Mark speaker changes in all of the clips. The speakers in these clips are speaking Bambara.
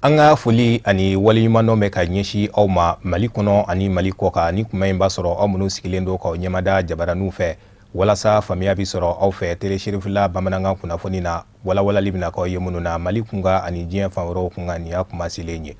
Speaker 1: Anga foli ani waliɲuman bɛ ka ɲɛsi aw ma Mali kɔnɔ ani Mali kɔkan ni kuma in b'a sɔrɔ aw minnu sigilen don k'aw ɲɛmada jabaraniw fɛ walasa faamuya bi sɔrɔ aw fɛ téléchérifla bamanankan kunnafoni na walawalali bɛna k'aw ye minnu na Mali kunga ani diɲɛ fan wɛrɛw kunga nin y'a kuma selen ye.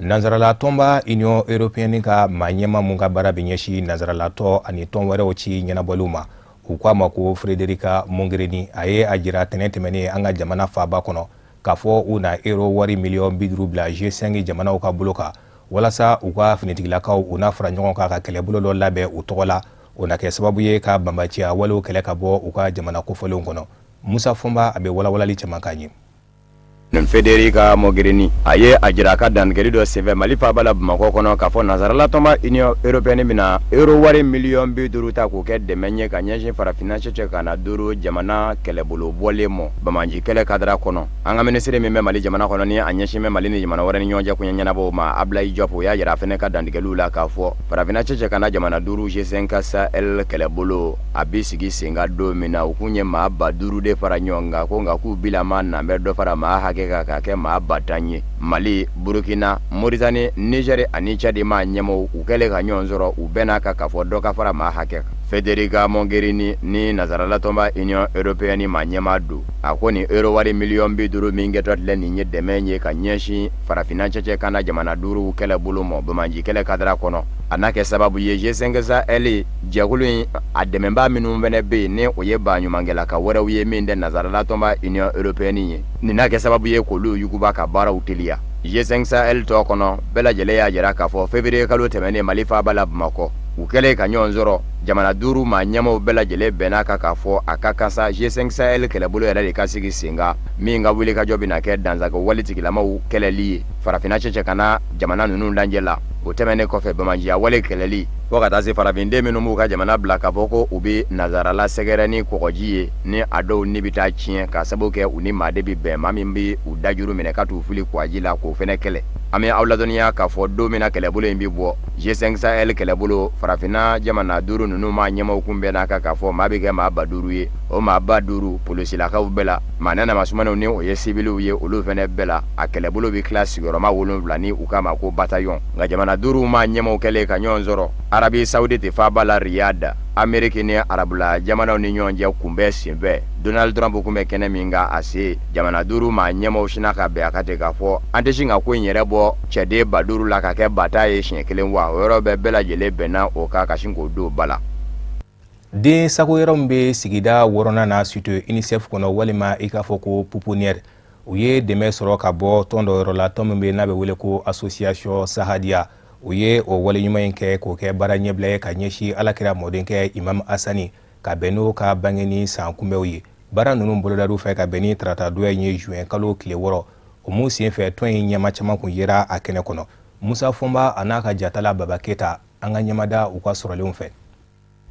Speaker 1: Nanzarala tɔnba Union Européenne ka maa ɲɛma mun ka baara bɛ ɲɛsi nanzaralatɔ ani tɔn wɛrɛw ci ɲɛnabɔliw ma u k'a ma ko Frédérica Mogherini a ye a jira tɛnɛ tɛmɛnen an ka jamana faaba kɔnɔ k'a fɔ u na euro wari miliyɔn 50 bila G5 jamanaw ka bolo kan walasa u ka finitigilakaw u n'a fara ɲɔgɔn kan ka kɛlɛbolo dɔ labɛn u tɔgɔ la o na kɛ sababu ye ka banbaciya walew kɛlɛ ka bɔ u ka jamana kofɔlenw kɔnɔ. Musa Fɔnba a bɛ walawalali cɛman kan ye.
Speaker 2: Federica Mogherini a ye a jira ka dantigɛli dɔ senfɛ Mali faaba la Bamakɔ kɔnɔ k'a fɔ nanzarala tɔnba Union Européenne bɛna euro wari miliyɔn 50 ta k'o kɛ dɛmɛ ye ka ɲɛsin farafinna cɛcɛ ka na duuru jamana kɛlɛbolo bɔlen mɔ Bamaji kɛlɛ kadira kɔnɔ. An ka ministre min bɛ Mali jamana kɔnɔ ni a ɲɛsin bɛ Mali ni jamana wɛrɛ ni ɲɔgɔn cɛ kun ɲɛnabɔ ma Ablaye Diop o y'a jira a fɛnɛ ka dantigɛliw la k'a fɔ farafinna cɛcɛ ka na jamana duuru G5 Sahel kɛlɛbolo a bi sigi sen kan don min na u kun ye maa 5000 de fara ɲɔgɔn kan ko nka k'u bilama na bɛ dɔ fara maa hakɛ ka kɛ maa 10,000 ye. Mali, Burkina, Mauritanie, Niger ani Tchad ma ɲɛmɔgɔw u kɛlen ka ɲɔgɔn sɔrɔ u bɛɛ n'a ka fɔ dɔ ka fara maa hakɛ kan. Federica Mogherini ni nanzarala tɔnba Union Européenne ma ɲɛma don a ko ni euro wari miliyɔn 50 min kɛtɔ filɛ nin ye dɛmɛ ye ka ɲɛsin farafinna cɛcɛ kana jamana duuru kɛlɛbolo mɔ Bamaji kɛlɛ kadira kɔnɔ. A n'a kɛ sababu ye G5 Sahel jɛkulu in a dɛmɛbaa minnu fɛnɛ bɛ yen ni o ye baɲumankɛla ka wɛrɛw ye min tɛ nanzarala tɔnba Union Européenne ye. Nin n'a kɛ sababu ye k'olu yuguba ka baaraw teliya. G5 Sahel tɔ kɔnɔ bɛɛ lajɛlen y'a jira k'a fɔ février kalo tɛmɛnen Mali faaba la Bamakɔ u kɛlen ka ɲɔgɔn sɔrɔ jamana duuru maa ɲɛmaw bɛɛ lajɛlen bɛn'a kan k'a fɔ a ka kan sa G5 Sahel kɛlɛbolo yɛrɛ de ka sigi sen kan min ka wuli kajɔ bɛna kɛ dansago walitigilamaw kɛlɛli ye farafinna cɛcɛ ka na jamana ninnu lajɛ la. O tɛmɛnen kɔfɛ Bamajiya wale kɛlɛli fɔ ka taa se farafinden minnu b'u ka jamana bila k'a fɔ ko u bɛ nanzarala sɛgɛrɛ ni kɔgɔji ye ni a dɔw ni bɛ taa tiɲɛ ka sababu kɛ u ni maa de bɛ bɛn maa min bɛ u dajuru minɛ ka t'u fili kɔgɔji la k'o fɛnɛ kɛlɛ. An bɛ aw ladɔnniya k'a fɔ don min na kɛlɛbolo in bɛ bɔ G5 Sahel kɛlɛbolo farafinna jamana duuru ninnu maa ɲɛmaw kun bɛn'a kan k'a fɔ maa bɛ kɛ maa 5000 ye o maa 5000 polisilakaw bɛɛ la maa nanamasumanɛw ni o ye sibiliw ye olu fɛnɛ bɛɛ la a kɛlɛbolo bɛ tila sigiyɔrɔma 7 ni u k'a ma ko bataillon nka jamana duuru maa ɲɛmaw kɛlen ka ɲɔgɔn sɔrɔ Arabi Saoudite faaba la Riyad Amérique ni arabula jamanaw ni ɲɔgɔn cɛ kunbɛn senfɛ Donald Trump kun bɛ kɛnɛ min kan a se jamana duuru maa ɲɛmaw sina ka bɛn a ka ten k'a fɔ an tɛ sin ka ko in yɛrɛ bɔ cɛden 5000 la ka kɛ bata ye siɲɛ kelen wa o yɔrɔ bɛɛ lajɛlen bɛnna o kan ka sin k'o don ba la.
Speaker 1: Den sago yɔrɔ min bɛ sigida 6nan na Suite UNICEF kɔnɔ walima i k'a fɔ ko pouponnière u ye dɛmɛ sɔrɔ ka bɔ tɔn dɔ yɔrɔ la tɔn min bɛ n'a bɛ wele ko association Sahadiya u ye o waleɲuman in kɛ k'o kɛ baara ɲɛbila ye ka ɲɛsin alakira mɔdenkɛ Imam Hasani ka bɛn n'o ka bangeni san kunbɛw ye. Baara ninnu bolodaliw fɛ ka bɛn ni tarata donya ye juin kalo tile 6 o mun senfɛ tɔn in ɲɛma caman kun yera a kɛnɛ kɔnɔ. Musa Fɔnba a n'a ka jatala Baba Keta an ka ɲɛmada u ka sɔrɔlenw fɛ.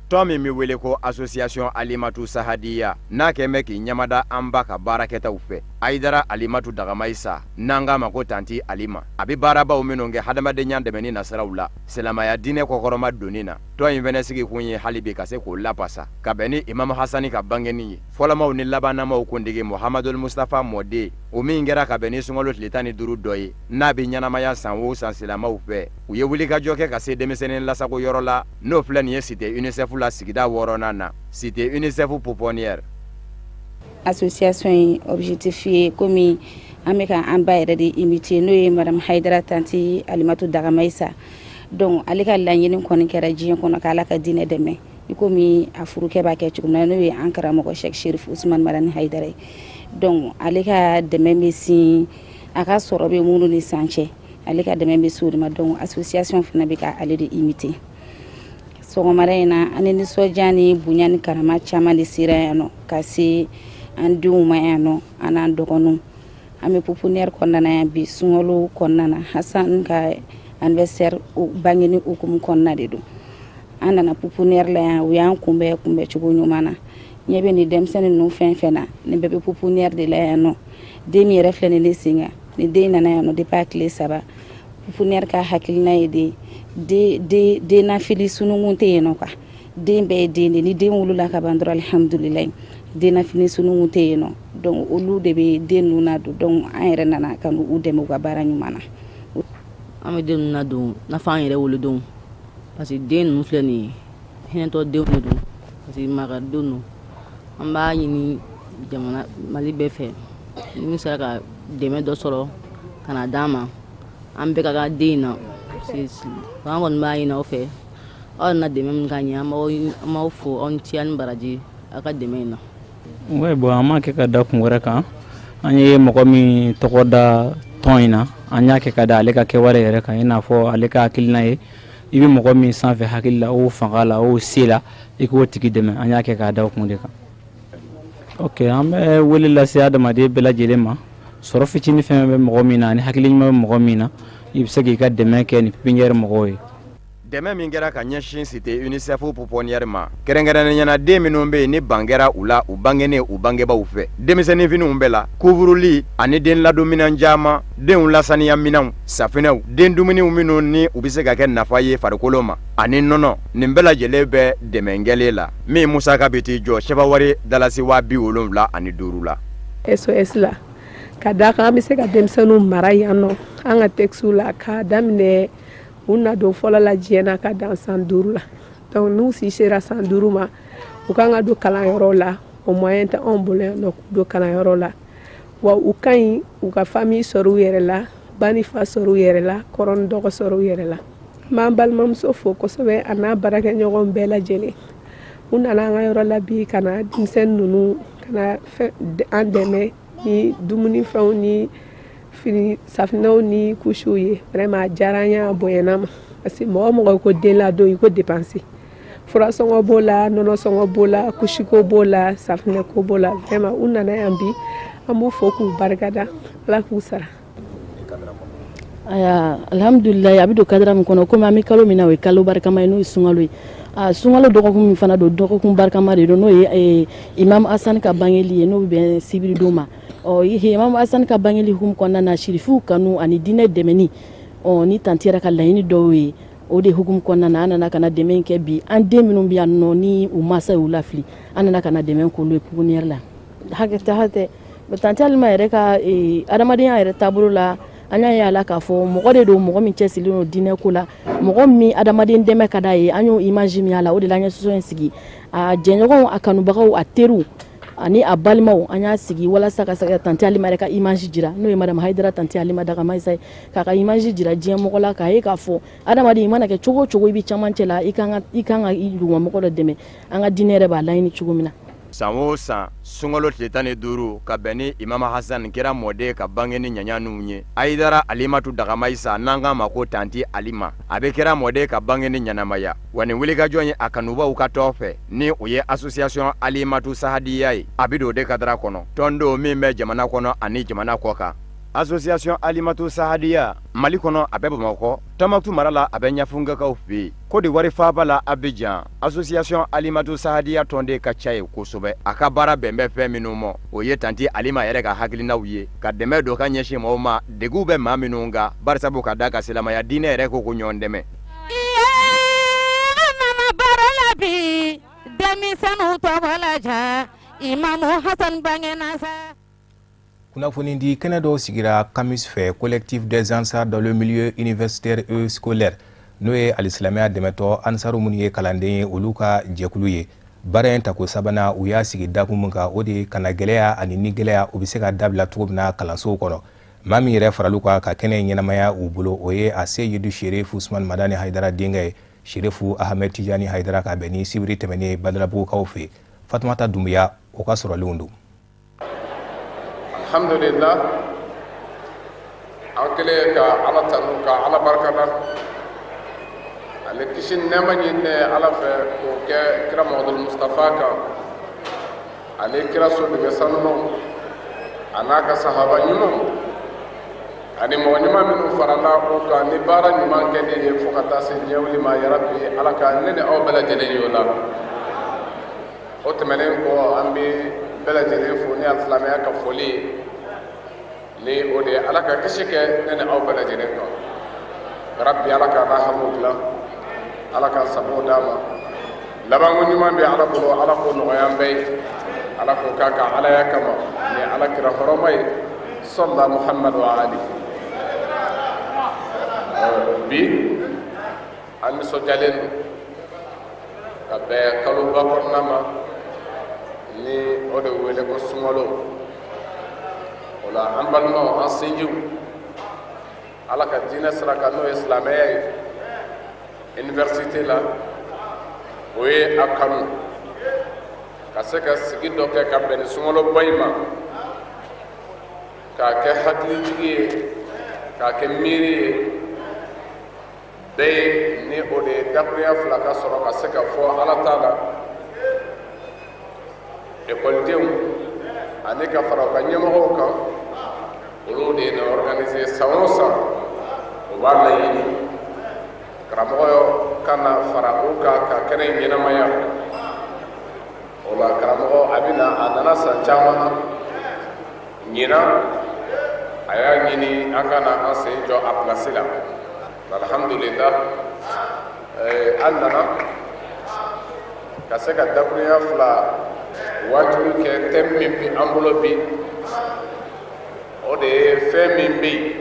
Speaker 2: Tɔn min bɛ wele ko association Alimatu Sahadiya n'a kɛ mɛ k'i ɲɛmada an ba ka baarakɛtaw fɛ Ayidara Alimatu Dagamayisa n'an k'a ma ko tanti Alima a bɛ baarabaw minnu kɛ hadamadenya dɛmɛni nasiraw la silamɛya diinɛ kɔkɔrɔma donni na tɔn in fɛnɛ sigi kun ye hali bi ka se k'o lapasa ka bɛn ni Imam Hasani ka bangeni ye fɔlɔmaw ni labanamaw kuntigi Muhammadul Mustafa mɔden o min kɛra ka bɛn ni sunkalo tile 15 dɔ ye n'a bɛ ɲɛnamaya san o san silamɛw fɛ u ye wulikajɔ kɛ ka se denmisɛnnin lasago yɔrɔ la n'o filɛ nin ye Cité UNICEF la sigida 6nan na Cité UNICEF pouponnière.
Speaker 3: Association in objectif ye komi an bɛ ka an ba yɛrɛ de imiter n'o ye Madame Haidara tanti Alimatu Dagamayisa donc ale ka laɲini kɔni kɛra diɲɛ kɔnɔ k'Ala ka diinɛ dɛmɛ i komi a furukɛ b'a kɛ cogo min na n'o ye an karamɔgɔ Cheikh Cherif Ousmane Madani Haidara ye donc ale ka dɛmɛ bɛ sin a ka sɔrɔ bɛ minnu ni san cɛ ale ka dɛmɛ bɛ se o de ma donc association fana bɛ ka ale de imiter. Sɔgɔmada in na an ni nisɔndiya ni bonya ni karama caman de sera yan nɔ ka se an denw ma yan nɔ an n'an dɔgɔninw an bɛ pouponnière kɔnɔna yan bi sunkalo kɔnɔna na Hasan ka anniversaire bangeni hukumu kɔnɔna de don an nana pouponnière la yan u y'an kunbɛn cogo ɲuman na ɲɛ bɛ nin denmisɛnnin ninnu fɛn fɛn na nin bɛɛ bɛ pouponnière de la yan nɔ den min yɛrɛ filɛ nin ne sen kan ni den nana yan nɔ depuis a tile 3 pouponnière ka hakilina ye den nafili sununkun tɛ yen nɔ quoi den bɛɛ ye den de ni den wolola ka ban dɔrɔn alhamdulilayi den nafili sununkun tɛ yen nɔ donc olu de bɛ den ninnu na don donc an yɛrɛ nana ka u dɛmɛ u ka baara ɲuman na.
Speaker 4: An bɛ den ninnu na don nafa an yɛrɛ wolodenw parce que den ninnu filɛ nin ye hinɛtɔ denw de don parce que makaridenw don an b'a ɲini jamana Mali bɛɛ fɛ ni sera ka dɛmɛ dɔ sɔrɔ ka na d'an ma an bɛɛ ka kan den in na an kɔni b'a ɲini aw fɛ aw na dɛmɛ min ka ɲɛ an b'aw fo aw ni ce ani baraji aw ka dɛmɛ in na.
Speaker 5: Ouais, bon, an m'a kɛ ka da kun wɛrɛ kan an ye mɔgɔ min tɔgɔ da tɔn in na an y'a kɛ ka da ale ka kɛwale yɛrɛ kan i n'a fɔ ale ka hakilina ye i bɛ mɔgɔ min sanfɛ hakili la o fanga la o se la i k'o tigi dɛmɛ an y'a kɛ k'a da o kun de kan. Ok, an bɛ wele lase adamaden bɛɛ lajɛlen ma sɔrɔ fitinin fɛn bɛ mɔgɔ min na ani hakili ɲuman bɛ mɔgɔ min na i bɛ se k'i ka dɛmɛ kɛ ni pipiniɲɛri mɔgɔw ye.
Speaker 2: dɛmɛ min kɛra ka ɲɛsin site UNICEF pouponnière ma kɛrɛnkɛrɛnnenya den minnu bɛ yen ni ban kɛra u la u bangenen u bangebaaw fɛ denmisɛnnin finiw bɛɛ la kuburuli ani den ladonminan caman denw lasaniya minɛnw safinɛw den dumuniw minnu ni u bɛ se ka kɛ nafa ye farikolo ma ani nɔnɔ nin bɛɛ lajɛlen bɛ dɛmɛngɛlen la min musaka bɛ t'i jɔ sɛbɛwari dalasi 75,000 la.
Speaker 6: SOS la ka da kan an bɛ se ka denmisɛnninw mara yan nɔ an ka textiw la k'a daminɛ u na don fɔlɔ la diɲɛ na ka dan san 5 la donc n'u si sera san 5 ma u kan ka don kalanyɔrɔ la o moyen tɛ anw bolo yan nɔ k'u don kalanyɔrɔ la wa u ka ɲi u ka famille sɔrɔ u yɛrɛ la ba ni fa sɔrɔ u yɛrɛ la kɔrɔ ni dɔgɔ sɔrɔ u yɛrɛ la n b'an balimamuso fo kosɛbɛ a n'a baarakɛɲɔgɔn bɛɛ lajɛlen u nana an ka yɔrɔ la bi ka na denmisɛnnin ninnu ka na an dɛmɛ ni dumuni fɛnw ni fini safinɛw ni kusiw ye vraiment a diyara an ye a bonyana ma parce que mɔgɔ mɔgɔ ko den ladon i ko dépenser furasɔngɔ b'o la nɔnɔsɔngɔ b'o la kusiko b'o la safinɛko b'o la vraiment u nana yan bi an b'u fo k'u barikada ala k'u sara.
Speaker 4: Aya alhamdulilayi a bɛ don kadira min kɔnɔ komi an bɛ kalo min na o ye kalo barikama ye n'o ye sunkalo ye sunkalo dɔgɔkun min fana don dɔgɔkun barikama de don n'o ye Imam Hasani ka bangeli ye n'o bɛ bɛn sibiri don ma Imam Hasani ka bangeli hukumu kɔnɔna na sirifuw kanu ani diinɛ dɛmɛni ni tanti yɛrɛ ka laɲini dɔw ye o de hukumu kɔnɔna na an nana ka na dɛmɛ in kɛ bi an den minnu bɛ yan nɔ ni u mansa y'u lafili an nana ka na dɛmɛ k'olu ye pouponnière la hakɛ tɛ tanti Alima yɛrɛ ka adamadenya yɛrɛ taabolo la an y'a ye a la k'a fɔ mɔgɔ de don mɔgɔ min cɛsirilen don diinɛ ko la mɔgɔ min adamaden dɛmɛ ka d'a ye an y'o image min y'a la o de la an ye soso in sigi a jɛɲɔgɔnw a kanubagaw a teriw ani a balimaw an y'a sigi walasa ka se ka tanti Alima yɛrɛ ka image jira n'o ye madame Hayidara tanti Alima Dagamayisa ye k'a ka image jira diɲɛ mɔgɔ la k'a ye k'a fɔ adamaden i mana kɛ cogo o cogo i bɛ camancɛ la i kan ka i dugumamɔgɔ dɔ dɛmɛ an ka diinɛ yɛrɛ b'a laɲini cogo min na.
Speaker 2: san o san sunkalo tile 15 ka bɛn ni Imam Hasani kɛra mɔden ka bange ni ɲaɲaninw ye Hayidara Alimatu Dagamayisa n'an k'a ma ko tanti Alima a bɛ kɛra mɔden ka bange ni ɲanamaya wa nin wulikajɔ ye a kanubaw ka tɔn fɛ ni o ye association Alimatu Sahadiya ye a bɛ don o de kadira kɔnɔ tɔn don min bɛ jamana kɔnɔ ani jamana kɔ kan. Association Alimatu Sahadiya Mali kɔnɔ a bɛ Bamakɔ Tamatu mara la a bɛ Ɲafungakaw fɛ yen Côte d'Ivoire faaba la Abidjan Association Alimatu Sahadiya tɔn de ka ca ye kosɛbɛ a ka baara bɛn bɛ fɛn minnu ma o ye tanti Alima yɛrɛ ka hakilinaw ye ka dɛmɛ dɔ ka ɲɛsin mɔgɔw ma deguw bɛ maa minnu kan barisabu ka da ka silamɛya diinɛ yɛrɛ ko ɲɔgɔn dɛmɛ.
Speaker 7: Denmisɛnninw tɔgɔ laja Imamu Hasani bangena sa.
Speaker 1: Kunnafoni di kɛnɛ dɔw sigira Kamis fɛ collectif des ansars dans le milieu universitaire et scolaire n'o ye alisilamɛya dɛmɛtɔ ansaru minnu ye kalanden ye olu ka jɛkulu ye baara in tako sabanan u y'a sigi dakun min kan o de kana gɛlɛya ani ni gɛlɛya u bɛ se ka dabila cogo min na kalansow kɔnɔ maa min yɛrɛ faral'u kan ka kɛnɛ ɲɛnamaya u bolo o ye a Seyidu Sherefu Usman Madani Hayidara denkɛ ye Sherefu Ahmed Tijani Hayidara ka bɛn ni sibiri tɛmɛnen Badalabugukaw fɛ Fatumata Dumbuya o ka sɔrɔlenw don.
Speaker 8: Alhamdulillah an kɛlen ka ala tanu ka ala barikada ale kisi nɛɛma ɲini ala fɛ k'o kɛ kira Muhamadu Mustafa kan ale kira sodɛmɛ sanumanw a n'a ka sahaba ɲumanw ani mɔgɔ ɲuman minnu farala o kan ni baara ɲuman kɛli ye fo ka taa se diɲɛ wuli ma yarabi ala ka ne ni aw bɛɛ lajɛlen ye o la o tɛmɛnen kɔ an bɛ bɛɛ lajɛlen fo ni alisilamɛya ka foli ye ni o de ala ka kisi kɛ ne ni aw bɛɛ lajɛlen kan yarabi ala ka rahamu dilan ala ka sababu d'a ma labanko ɲuman bɛ ala bolo ala k'o nɔgɔya an bɛɛ ye ala ko k'a ka alaya kama ni ala kira hɔrɔma ye sɔlla muhammadu wa ali bi an nisɔndiyalen don ka bɛn kaloba kɔnɔna ma ni o de wele ko sunkalo o la an balimaw an sinjiw ala ka diinɛ sira kan n'o ye silamɛya ye université la o ye a kanu ka se ka sigi dɔ kɛ ka bɛn ni sunkaloba in ma k'a kɛ hakilijigi ye k'a kɛ miiri ye bɛɛ ye ni o de ye dakuruya fila ka sɔrɔ ka se ka fɔ ala ta la ekɔlidenw ani ka fara u ka ɲɛmɔgɔw kan olu de na organiser san o san o b'a laɲini karamɔgɔ ka na fara u kan ka kɛnɛ ɲɛnamaya o la karamɔgɔ a bɛna a nana san caman na ɲina a y'a ɲini an ka na an sen jɔ a pilasi la alhamdulillah an nana ka se ka dakuruya fila wajibi kɛ thème min bi an bolo bi o de ye fɛn min bɛ yen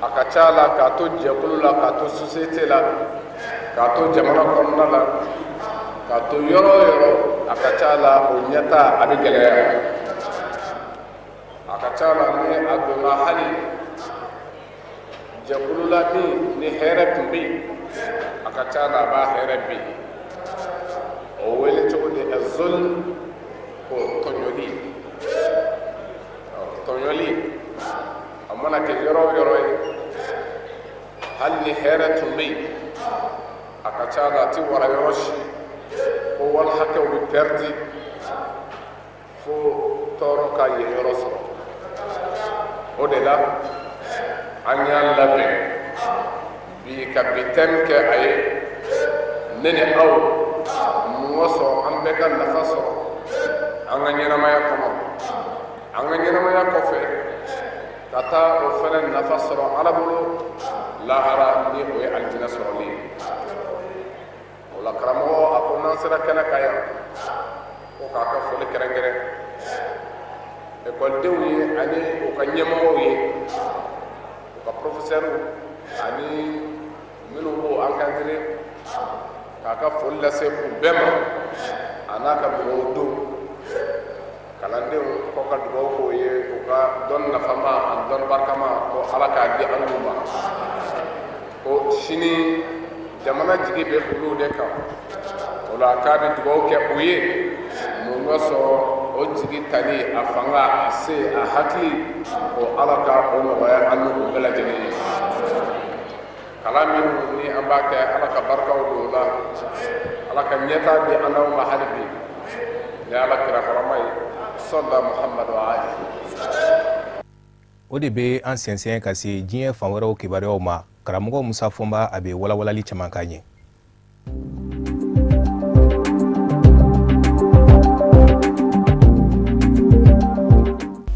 Speaker 8: a ka ca la k'a to jɛkulu la k'a to société la k'a to jamana kɔnɔna la k'a to yɔrɔ o yɔrɔ a ka ca la o ɲɛta a bɛ gɛlɛya a ka ca la ni a donna hali jɛkulu la min ni hɛrɛ tun bɛ yen a ka ca la a b'a hɛrɛ bi o wele cogo di azul ko tɔɲɔli tɔɲɔli a mana kɛ yɔrɔ o yɔrɔ ye hali ni hɛrɛ tun bɛ yen a ka ca la a tɛ wara yɔrɔ si ko wali hakɛw bɛ pɛridi fo tɔɔrɔ ka yen yɔrɔ sɔrɔ o de la an y'an labɛn bi ka bi thème kɛ a ye ne ni aw mɔgɔ sɔrɔ an bɛɛ ka nafa sɔrɔ an ka ɲɛnamaya kɔnɔ an ka ɲɛnamaya kɔfɛ ka taa o fɛnɛ nafa sɔrɔ ala bolo lahara ni o ye alijinɛ sɔrɔli ye o la karamɔgɔ a ko n'an sera kɛnɛ ka yan ko k'a ka foli kɛrɛnkɛrɛn ekɔlidenw ye ani u ka ɲɛmɔgɔw ye u ka professɛriw ani minnu b'o encadré k'a ka foli lase u bɛɛ ma a n'a ka dugawu don kalandenw ko ka dugawu k'o ye u ka dɔnni nafama ani dɔnni barikama ko ala k'a di an n'u ma ko sini jamana jigi bɛ olu de kan o la k'a bɛ dugawu kɛ u ye mun ka sɔrɔ o jigi tali a fanga a se a hakili ko ala ka o nɔgɔya an n'u bɛɛ lajɛlen ye kalan min ni an b'a kɛ ala ka barikaw don o la ala ka ɲɛta di an n'aw ma hali bi ni ala kira hɔrɔma ye sɔla muhamadu ali
Speaker 1: o de bɛ an sɛnsɛn ka se diɲɛ fan wɛrɛw kibaruyaw ma karamɔgɔ musa fɔnba a bɛ walawalali caman k'a ɲɛ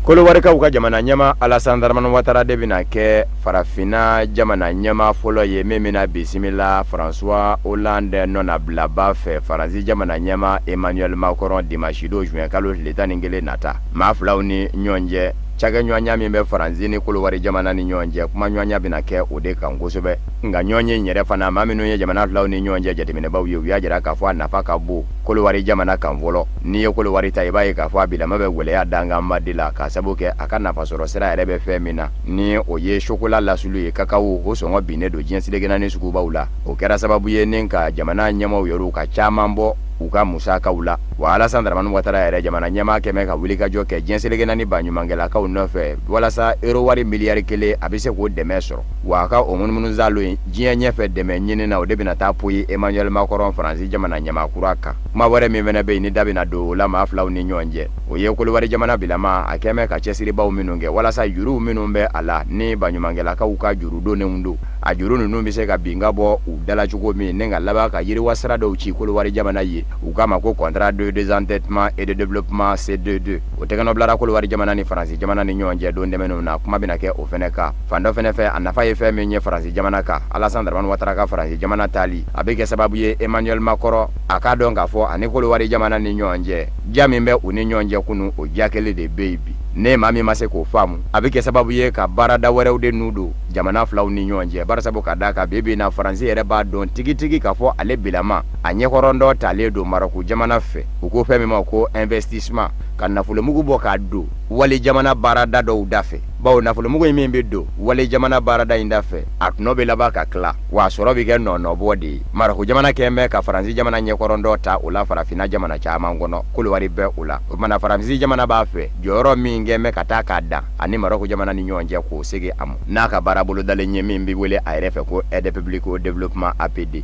Speaker 2: Kolowarikaw ka jamana ɲɛma Alassane Dramane Ouattara de bɛna kɛ farafina jamana ɲɛma fɔlɔ ye min bɛna bisimila François Hollande nɔnabilaba fɛ Faransi jamana ɲɛma Emmanuel Macron dimanche don juin kalo tile 11 nata maa filaw ni ɲɔgɔn cɛ cakɛɲɔgɔnya min bɛ Faransi ni Kolowari jamana ni ɲɔgɔn cɛ kuma ɲɔgɔnya bɛna kɛ o de kan kosɛbɛ nka ɲɔgɔnye in yɛrɛ fana maa minnu ye jamana filaw ni ɲɔgɔn cɛ jateminɛbaw ye u y'a jira k'a fɔ a nafa ka bon Kolowari jamana kan fɔlɔ n'i ye Kolowari ta i b'a ye k'a fɔ a bilama bɛ gwɛlɛya danganba de la k'a sabu kɛ a ka nafasɔrɔ sira yɛrɛ bɛ fɛn min na ni o ye chocolat lasulu ye kakao o sɔngɔ binnen don diɲɛ sidigenna ni sugubaw la o kɛra sababu ye ni ka jamana ɲɛmaw yɛrɛ ka caman bɔ u ka musakaw la wa Alassane Dramane Ouattara yɛrɛ jamana ɲɛma kɛmɛ ka wuli ka jɔ kɛ diɲɛ sidigenna ni baɲumankɛlakaw nɔfɛ walasa euro wari miliyari 1 a bɛ se k'o dɛmɛ sɔrɔ wa a ka o munumunu zalo in diɲɛ ɲɛfɛ dɛmɛ ɲini na o de bɛna taa poyi Emmanuel Macron Faransi jamana ɲɛma kura kan kuma wɛrɛ min fɛnɛ bɛ yen ni da bɛna don o la maa filaw ni ɲɔgɔn cɛ o ye Kolowari jamana bilama a kɛmɛ ka cɛsiribaw minnu kɛ walasa juruw minnu bɛ a la ni baɲumankɛlakaw ka jurudonnenw don a juru ninnu bɛ se ka bin ka bɔ u dala cogo min ni ka laban ka yiriwa sira dɔw ci Kolowari jamana ye u k'a ma ko contrat de de désendettement et de développement C22 o tegeno blara ko wari jamana ni France jamana ni nyonje do ndemeno na kuma bina ke o fene ka fando fene fe anafa ye fe menye France jamana ka Alassane Dramane Ouattara ka France jamana tali abeke sababu ye Emmanuel Macron akado ngafo aniko wari jamana ni nyonje jamimbe uni nyonje kunu o jakele de baby ne mami mase ko famu abeke sababu ye ka barada wɛrɛw de nudo jamana flaw ni nyonje barasabu ka daka bebe na France yɛrɛ ba don tigitigi ka fɔ ale bilama a ɲɛkɔrɔndɔ tale do Maroc jamana fɛ u ko fɛn min ma ko investissement ka nafolo mugu bɔ ka do wali jamana barada dɔw da fɛ bawo nafolo mugu min bɛ do wali jamana barada in da fɛ a tɔnɔ bɛ laban ka tila wa sɔrɔ bɛ kɛ nɔnɔbɔ de ye Maroc jamana kɛn bɛ ka France jamana ɲɛkɔrɔndɔ ta o la farafinna jamana caman kɔnɔ kolowari bɛ o la o kumana France jamana b'a fɛ jɔyɔrɔ min kɛn bɛ ka taa k'a dan ani Maroc jamana ni ɲɔgɔn cɛ k'o segi a ma n'a ka baara bolo dalen ɲɛ min bɛ wele a yɛrɛ fɛ ko aide publique au développement APD.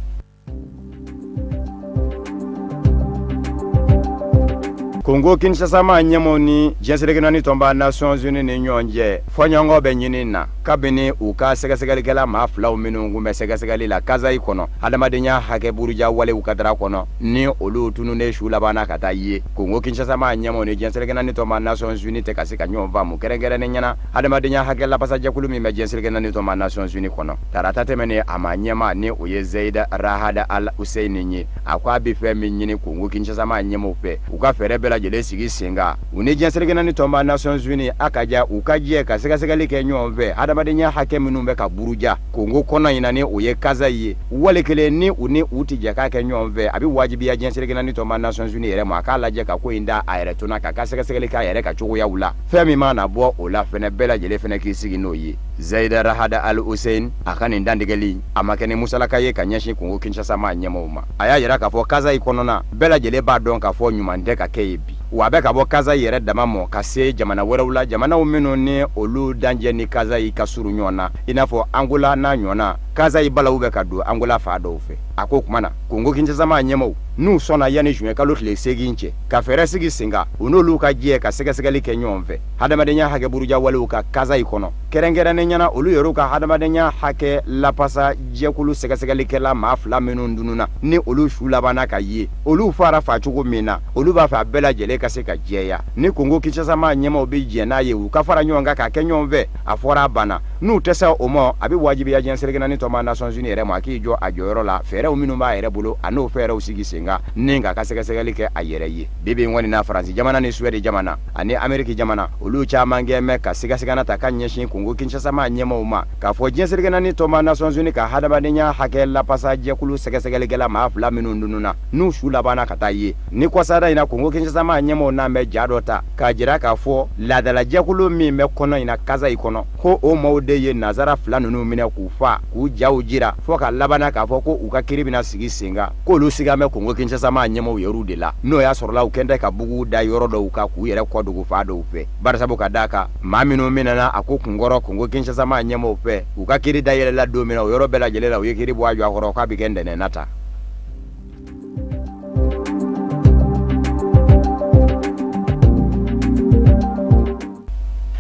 Speaker 2: Congo Kinshasa ma nyemo ni jenserekena ni tomba Nations Unies ni nyonje fonyongo be nyini na kabini uka segasegale kala ma flaw minu ngume segasegale la kaza ikono adamadenya hake buruja wale ukadra kono ni olu tunu ne shula bana kata ye Congo Kinshasa ma nyemo ni jenserekena ni tomba Nations Unies te kasika nyomva mu kerengere ne nyana adamadenya hake la pasaje kulumi me jenserekena ni tomba Nations Unies kono tarata temene amanyema ni uye Zeida Rahada Al Hussein ni akwa bi fe mi nyini Congo Kinshasa ma nyemo fe uka ferebela jele sigi singa uni jenserekena ni tomba Nations Unies akaja ukaje ka segasegale ke nyomve adamadenya hake minumbe ka buruja Congo kona inani uye kaza ye wale kele ni uni uti jaka ke nyomve abi wajibi ya jenserekena ni tomba Nations Unies yere makala je ka ko inda ayere tuna ka segasegale ka yere ka chugo ya ula femi mana bo ola fene bela jele fene kisigi no ye Zaida Rahada Al Hussein akani ndandigeli amakene musalaka ye kanyashi Congo Kinshasa ma nyamoma aya yera ka fo kaza ikonona bela jele ba don ka fo nyuma ndeka kebi wa be ka bo kaza yere dama mo ka se jamana wɛrɛw jamana umeno ni olu danje ni kaza i kasuru nyona inafo Angola na nyona kaza i bala ube ka do Angola fa do fe ako kumana Congo Kinshasa ma nyemo nu sona yani juin ka lotle segi nche ka fere sigi singa unolu ka je ka segasegale ke nyomve hadamadenya hake buruja wale ka kaza ikono kerengere ne nyana olu yoro ka hadamadenya hake la pasa jekulu segasegale ke la mafla menu ndununa ni olu shula bana ka ye olu fara fa chugo mina olu ba fa bela jele ka se ka jeya ni Congo Kinshasa ma nyema obi je na ye u ka fara nyonga ka ke nyomve afora bana nu tesa omo abi wajibi ya jenserekena ni tomba Nations Unies yere ma ki jo ajoro la fere o minu ba yere bolo ano fere o sigi singa ninga ka segasegale ke ayere ye bibi ngoni na France jamana ni Sweden jamana ani America jamana olu cha mangeme ka segasegana ta kanyeshin Congo Kinshasa ma nyema uma ka fo jenserekena ni tomba Nations Unies ka hadabadenya hake la pasaje kulu segasegale gela ma afla minu ndununa nu shula bana kata ye ni kwa sada ina Congo Kinshasa ma nyema na me jadota ka jira ka fo la dala jekulu mi me kono ina kaza ikono ko o maude ye nazara fulani nu mine kufa ku jaw jira fo ka labana ka fo ko uka kiribina sigi singa ko lu siga me Congo Kinshasa ma nyemo yeru de la no ya sorla ukende ka bugu da yoro do uka ku yere ko dugu fa do fe barasa bu ka daka maminu minana akuku ngoro Congo Kinshasa ma nyemo fe uka kiri da yele la do mina yoro bela jele la uyekiri bo ajwa goro ka bigende ne nata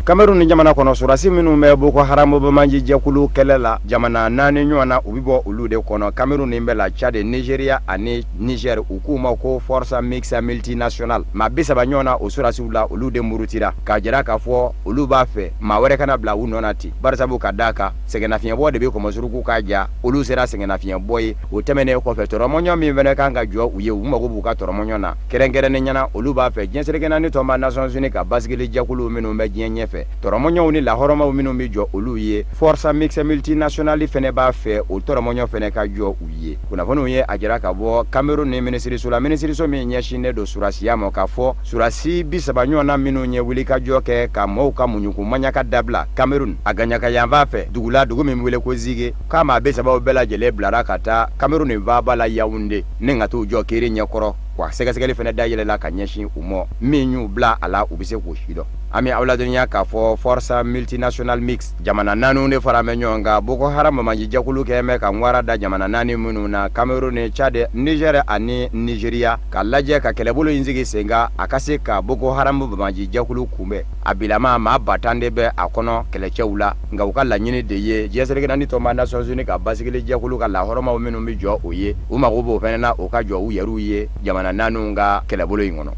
Speaker 2: Cameroon ni jamana kono surasi minu me Boko Haram bo manji jekulu kelela jamana nani nyona ubibo ulude kono Cameroon ni mbela Chad Nigeria ani Niger ukuma ko force mixte multinational ma bisa banyona usurasi ula ulude murutira ka jira ka fo uluba fe ma were kana bla unonati barsa bu kadaka segena fiye bo de be ko masuruku kaja ulu sera segena fiye boy o temene ko fe toromonyo mi vene kanga jo uye uma ko buka toromonyo na kerengere ne nyana uluba fe jenserekena ni tomba Nations Unies ka basgili jekulu minu me jenye toromonyo ni la horoma minu mi jo oluye force mixte multinational fene ba fe o toromonyo fene ka jo uye kuna fono ye ajira ka bo Cameroon ni ministry so mi nyashine do surasi ya mo ka fo surasi bisabanyo na minu nye wili ka jo ke ka mo ka munyuku manya ka dabla Cameroon aganya ka yamba fe dugula dugu mi wile ko zige kama be saba bela jele blara kata Cameroon va bala Yaoundé ninga to jo kiri nyekoro kwa segasegale fene da yele la ka nyashi umo minyu bla ala ubise ko shido ami awladenya ka fo force multinational mix jamana nanu ne farame nyonga boko haram manji jakulu keme ka ngwara da jamana nani munu na Cameroon, Chad, Niger ani Nigeria ka laje ka kelebulu inzigi senga akase ka boko haram manji jakulu kumbe abilama ma batande be akono kelechewula nga ukala nyini de ye jesere nani to manda Nations Unies ka basigile jakulu ka la horoma minu mi jo oye uma gobo fenena o ka jo uyeru ye jamana nanu nga kelebulu ingono.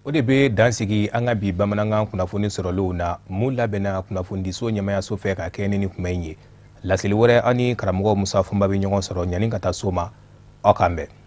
Speaker 1: O de be dansigi an ka bi bamanankan kunnafoni sɔrɔliw na mun labɛnna kunnafonidiso ɲɛmayaso fɛ ka kɛ ni kuma in ye laseli wɛrɛ ani karamɔgɔ Musa Funba bɛ ɲɔgɔn sɔrɔ ɲani ka taa so ma aw k'an bɛn.